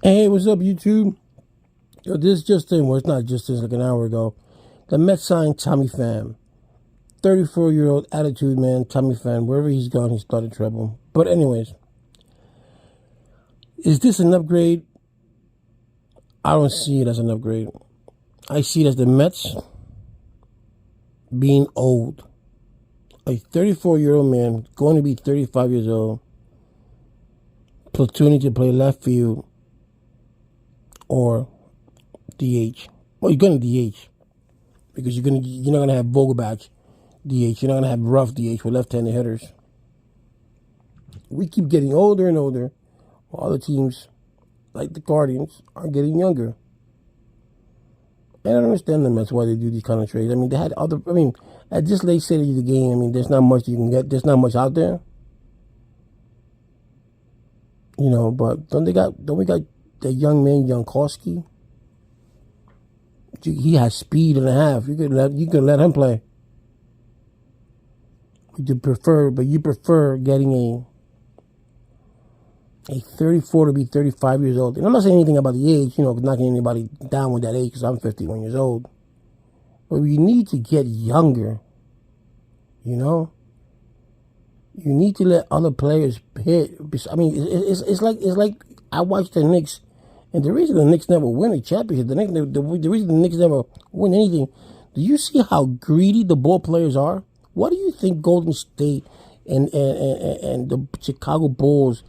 Hey, what's up, YouTube? Yo, this just in, well, it's not just this, like an hour ago. The Mets signed Tommy Pham. 34-year-old attitude man, Tommy Pham. Wherever he's gone, he's started trouble. But anyways, is this an upgrade? I don't see it as an upgrade. I see it as the Mets being old. A 34-year-old man, going to be 35 years old, platooning to play left field or DH. Well, you're going to DH because you're not gonna have Vogelbach DH. You're not gonna have rough DH with left-handed hitters. We keep getting older and older, while other teams, like the Guardians, are getting younger. And I don't understand them. That's why they do these kind of trades. I mean, they had other. I mean, at this late stage of the game, I mean, there's not much you can get. There's not much out there. You know, but don't we got that young man Jankowski? He has speed and a half. You can let him play. You prefer getting a 34 to be 35 years old. And I'm not saying anything about the age, knocking anybody down with that age because I'm 51 years old. But we need to get younger, You need to let other players hit. I mean, it's like I watched the Knicks, and the reason the Knicks never win a championship, the reason the Knicks never win anything, do you see how greedy the ball players are? What do you think Golden State and the Chicago Bulls,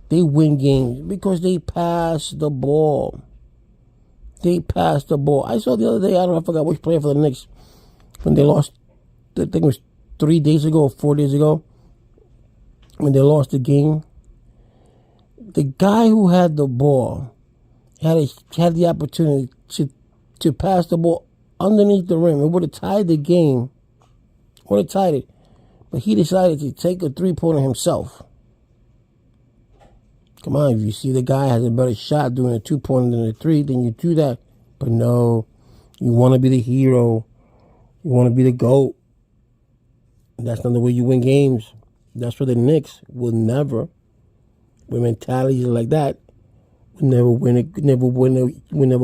they win games? Because they pass the ball. They pass the ball. I saw the other day, I forgot which player for the Knicks, when they lost, I think it was 3 days ago or 4 days ago, when they lost the game. The guy who had the ball had the opportunity to pass the ball underneath the rim. It would have tied the game. Would have tied it. But he decided to take a three-pointer himself. Come on, if you see the guy has a better shot doing a two-pointer than a three, then you do that. But no, you want to be the hero. You want to be the GOAT. That's not the way you win games. That's where the Knicks will never, with mentalities like that, will never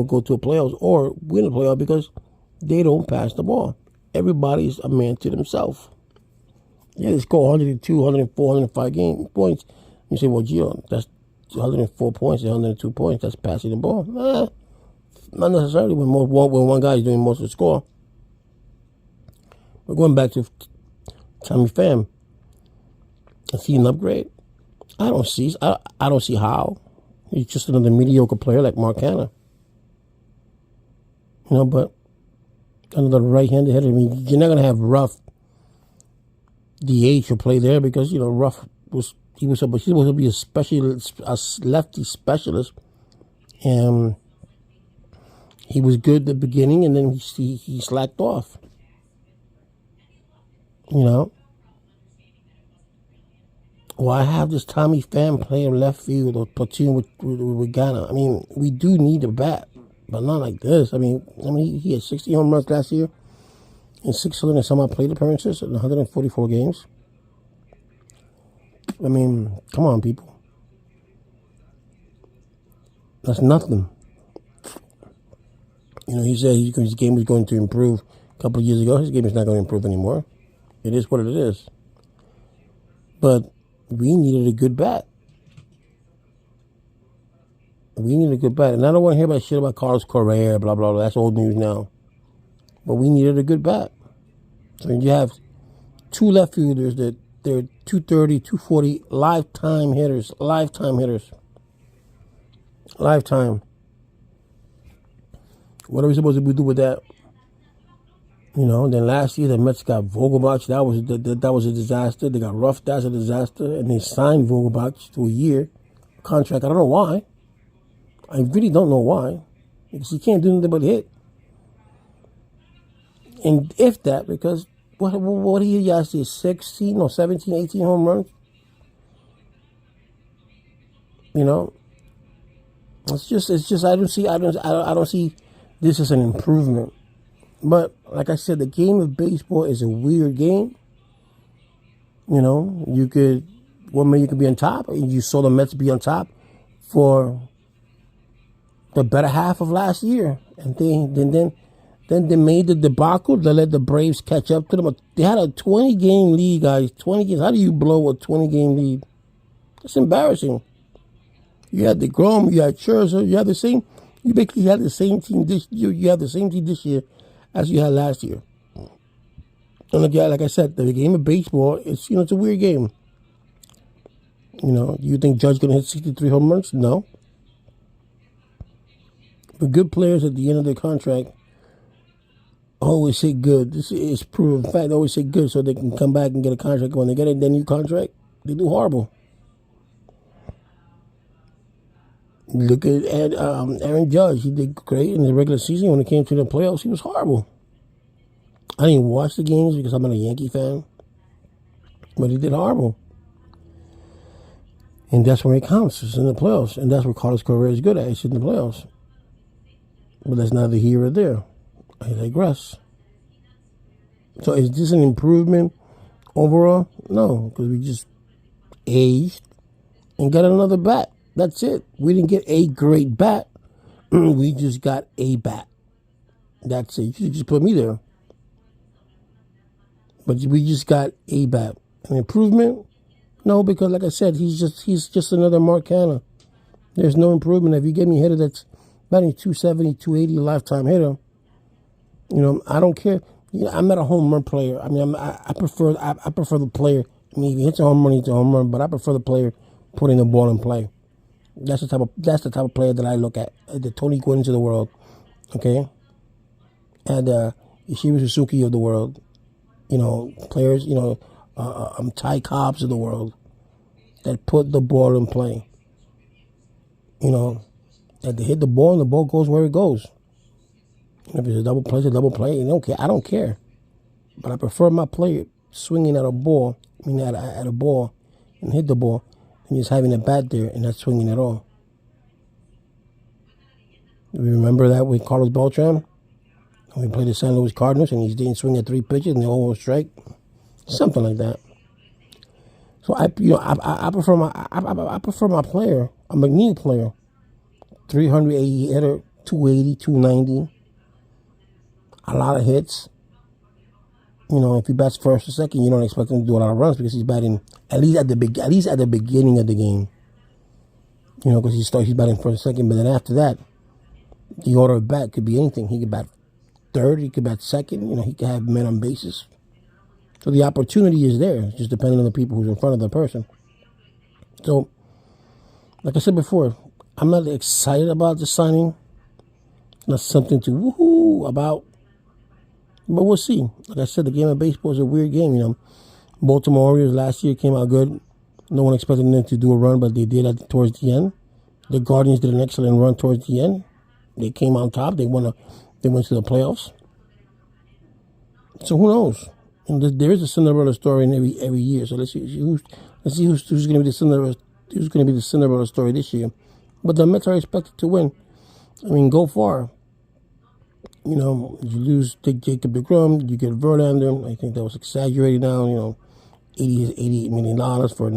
go to a playoffs or win a playoff because they don't pass the ball. Everybody's a man to themselves. Yeah, they score 102, 104, 105 points. You say, well, Gio, that's 104 points, 102 points. That's passing the ball. Not necessarily when one guy is doing most of the score. We're going back to Tommy Pham. Is he an upgrade? I don't see how. He's just another mediocre player like Mark Hanna. But another right-handed hitter. I mean, you're not going to have Ruff DH or play there because, Ruff was supposed to be a lefty specialist. And he was good at the beginning, and then he slacked off. Why have this Tommy Pham playing left field or platoon with Ghana? I mean, we do need a bat, but not like this. I mean, he had 60 home runs last year and 600 and some odd plate appearances in 144 games. I mean, come on, people. That's nothing. He said his game was going to improve a couple of years ago. His game is not going to improve anymore. It is what it is. But we needed a good bat. We needed a good bat. And I don't want to hear about shit about Carlos Correa, blah, blah, blah. That's old news now. But we needed a good bat. So you have two left fielders that they're 230, 240, lifetime hitters. Lifetime. What are we supposed to do with that? Then last year the Mets got Vogelbach. That was a disaster. They got Ruff. That's a disaster. And they signed Vogelbach to a year contract. I don't know why. I really don't know why. Because he can't do nothing but hit. And if that, because what he had last year, 16 or 17, 18 home runs. It's just I don't see this as an improvement. But like I said, the game of baseball is a weird game. You could be on top, and you saw the Mets be on top for the better half of last year, and then they made the debacle that let the Braves catch up to them. They had a 20-game lead, guys. 20 games. How do you blow a 20-game lead? That's embarrassing. You had the Grom, you had Scherzer, you had the same. You basically had the same team this year. You have the same team this year as you had last year. And again, like I said, the game of baseball, it's it's a weird game. You think Judge gonna hit 63 home runs? No. But good players at the end of their contract always say good. This is proven fact. They always say good so they can come back and get a contract. When they get their new contract, they do horrible. Look at Aaron Judge. He did great in the regular season. When it came to the playoffs, he was horrible. I didn't watch the games because I'm not a Yankee fan. But he did horrible. And that's where it counts. It's in the playoffs. And that's where Carlos Correa is good at. It's in the playoffs. But that's neither here or there. I digress. So is this an improvement overall? No, because we just aged and got another bat. That's it. We didn't get a great bat. We just got a bat. That's it. You should just put me there. But we just got a bat. An improvement? No, because like I said, he's just another Mark Canha. There's no improvement. If you give me a hitter that's batting 270, 280 lifetime hitter, I don't care. I'm not a home run player. I mean, I prefer the player. I mean, if he hits a home run, he hits a home run. But I prefer the player putting the ball in play. That's the type of player that I look at. The Tony Gwynn's of the world, okay, and Ishiro Suzuki of the world. Players. Ty Cobbs of the world that put the ball in play. That they hit the ball and the ball goes where it goes. If it's a double play, it's a double play. I don't care. But I prefer my player swinging at a ball, at a ball and hit the ball, and just having a bat there and not swinging at all. Do you remember that with Carlos Beltran? When we played the St. Louis Cardinals and he didn't swing at 3 pitches and they all were strike? Something like that. So I prefer my player, a McNeil player, 380 hitter, 280, 290, a lot of hits. If he bats first or second, you don't expect him to do a lot of runs because he's batting at least at the beginning of the game. Because he's batting first or second, but then after that, the order of bat could be anything. He could bat third, he could bat second. He could have men on bases. So the opportunity is there, just depending on the people who's in front of the person. So, like I said before, I'm not excited about the signing. Not something to woohoo about. But we'll see. Like I said, the game of baseball is a weird game, Baltimore Orioles last year came out good. No one expected them to do a run, but they did towards the end. The Guardians did an excellent run towards the end. They came on top. They went to the playoffs. So who knows? There is a Cinderella story in every year. So let's see who's going to be the Cinderella. Who's going to be the Cinderella story this year? But the Mets are expected to win. Go far. You lose Jacob deGrom, you get Verlander. I think that was exaggerated now. $88 million for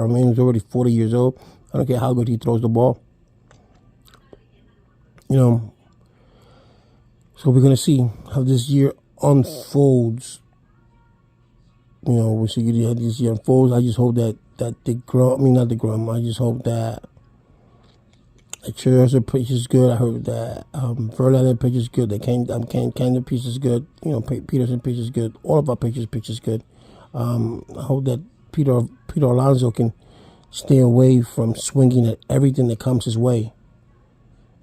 a man who's already 40 years old. I don't care how good he throws the ball. So we're gonna see how this year unfolds. We'll see how this year unfolds. I just hope that not deGrom. I just hope that Scherzer pitch is good. I heard that Verlander pitch is good. That Canada pitch is good. Peterson pitch is good. All of our pitch is good. I hope that Peter Alonso can stay away from swinging at everything that comes his way.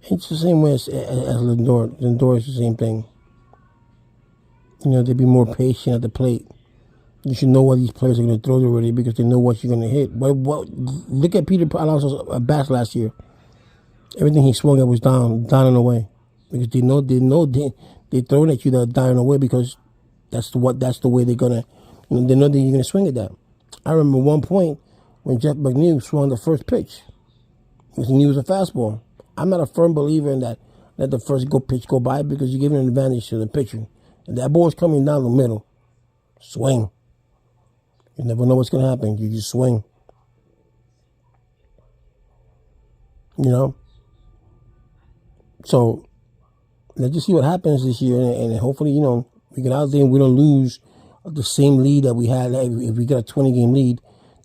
It's the same way as Lindor. Lindor is the same thing. They'd be more patient at the plate. You should know what these players are going to throw already because they know what you're going to hit. But look at Peter Alonso's bats last year. Everything he swung at was down and away, because they know they're throwing at you that down and away because that's the way they're gonna. They know that you're gonna swing at that. I remember one point when Jeff McNeil swung the first pitch, because he knew it was a fastball. I'm not a firm believer in that. Let the first pitch go by because you're giving an advantage to the pitcher. And that ball's coming down the middle. Swing. You never know what's gonna happen. You just swing. So let's just see what happens this year, and hopefully, we get out there and we don't lose the same lead that we had. If we get a 20-game lead,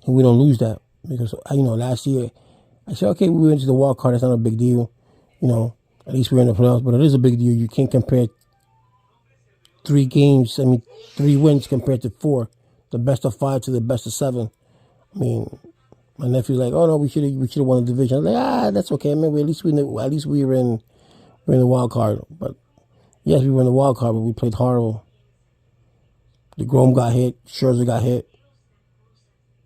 and we don't lose that, because last year I said, okay, we went to the wild card. That's not a big deal, At least we're in the playoffs, but it is a big deal. You can't compare 3 wins compared to 4, the best of 5 to the best of 7. I mean, my nephew's like, oh no, we should have won the division. I'm like, that's okay, man. At least we were in the wild card. But yes, we were in the wild card, but we played horrible. The Grom got hit, Scherzer got hit.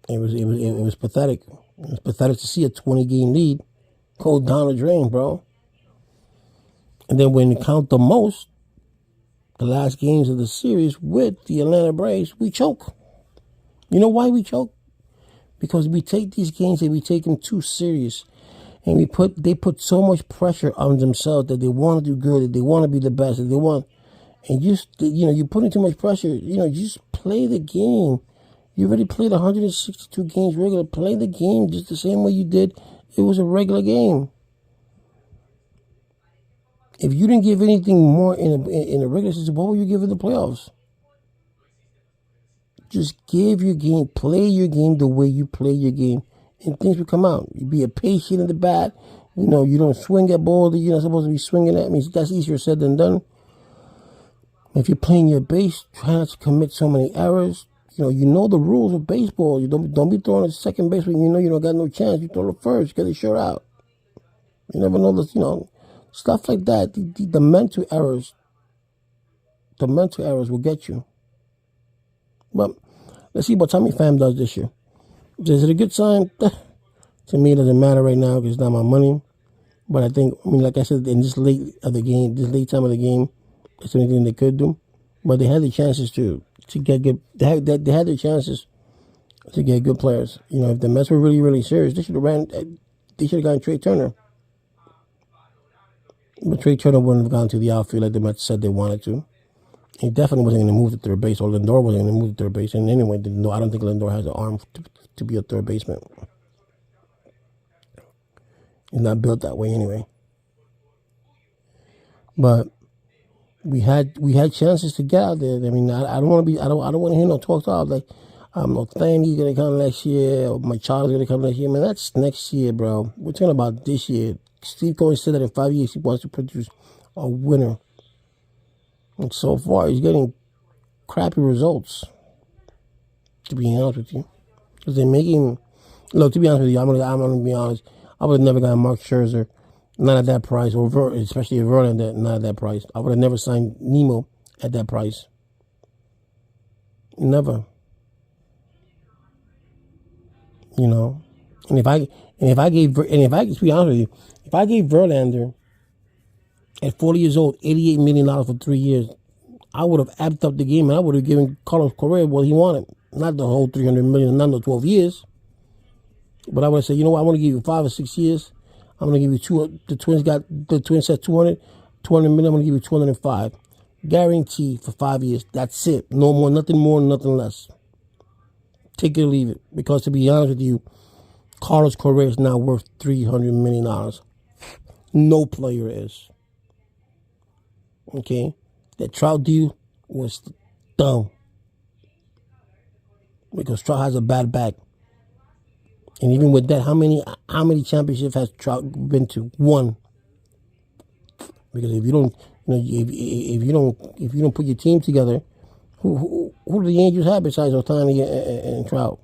It was pathetic. It was pathetic to see a 20-game lead go down the drain, bro. And then when you count the most, the last games of the series with the Atlanta Braves, we choke. You know why we choke? Because we take these games and we take them too serious. And they put so much pressure on themselves that they want to do good, that they want to be the best, that they want. And you're putting too much pressure. Just play the game. You already played 162 games regular. Play the game just the same way you did. It was a regular game. If you didn't give anything more in a regular season, what were you giving the playoffs? Just give your game, play your game the way you play your game, and things will come out. You be a patient in the bat. You don't swing at balls that you're not supposed to be swinging at. I mean, that's easier said than done. If you're playing your base, try not to commit so many errors. You know the rules of baseball. You don't be throwing at second base when you don't got no chance. You throw it first, get it short out. You never know this, stuff like that. The mental errors. The mental errors will get you. But let's see what Tommy Pham does this year. Is it a good sign? To me, it doesn't matter right now because it's not my money. But I think, like I said, in this late time of the game, it's the only thing they could do. But they had the chances to get good. They had their chances to get good players. If the Mets were really, really serious, they should have gotten Trey Turner. But Trey Turner wouldn't have gone to the outfield like the Mets said they wanted to. He definitely wasn't going to move to third base, or Lindor wasn't going to move to third base. And anyway, I don't think Lindor has an arm to be a third baseman. He's not built that way anyway. But we had chances to get out there. I mean, I don't want to hear no talk like, no Thaney's going to come next year, or my child's going to come next year. Man, that's next year, bro. We're talking about this year. Steve Cohen said that in 5 years he wants to produce a winner. And so far, he's getting crappy results, to be honest with you. Because they're making... Look, to be honest with you, I'm gonna be honest. I would have never gotten Mark Scherzer, not at that price, or especially Verlander, not at that price. I would have never signed Nemo at that price. Never. And if I gave, to be honest with you, if I gave Verlander at 40 years old, $88 million for 3 years, I would have amped up the game and I would have given Carlos Correa what he wanted. Not the whole $300 million, not the 12 years. But I would have said, you know what, I want to give you 5 or 6 years. I'm going to give you two. The Twins said 200 million. I'm going to give you 205. Guaranteed for 5 years. That's it. No more, nothing less. Take it or leave it. Because to be honest with you, Carlos Correa is now worth $300 million. No player is. Okay? That Trout deal was dumb. Because Trout has a bad back. And even with that, how many championships has Trout been to? 1. Because if you don't, if you don't put your team together, who do the Angels have besides Ohtani and Trout?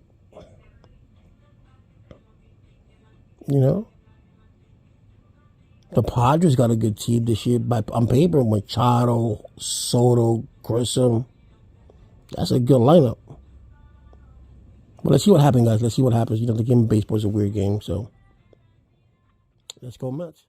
The Padres got a good team this year on paper. Machado, Soto, Grissom. That's a good lineup. But let's see what happens, guys. Let's see what happens. The game of baseball is a weird game, so let's go Mets.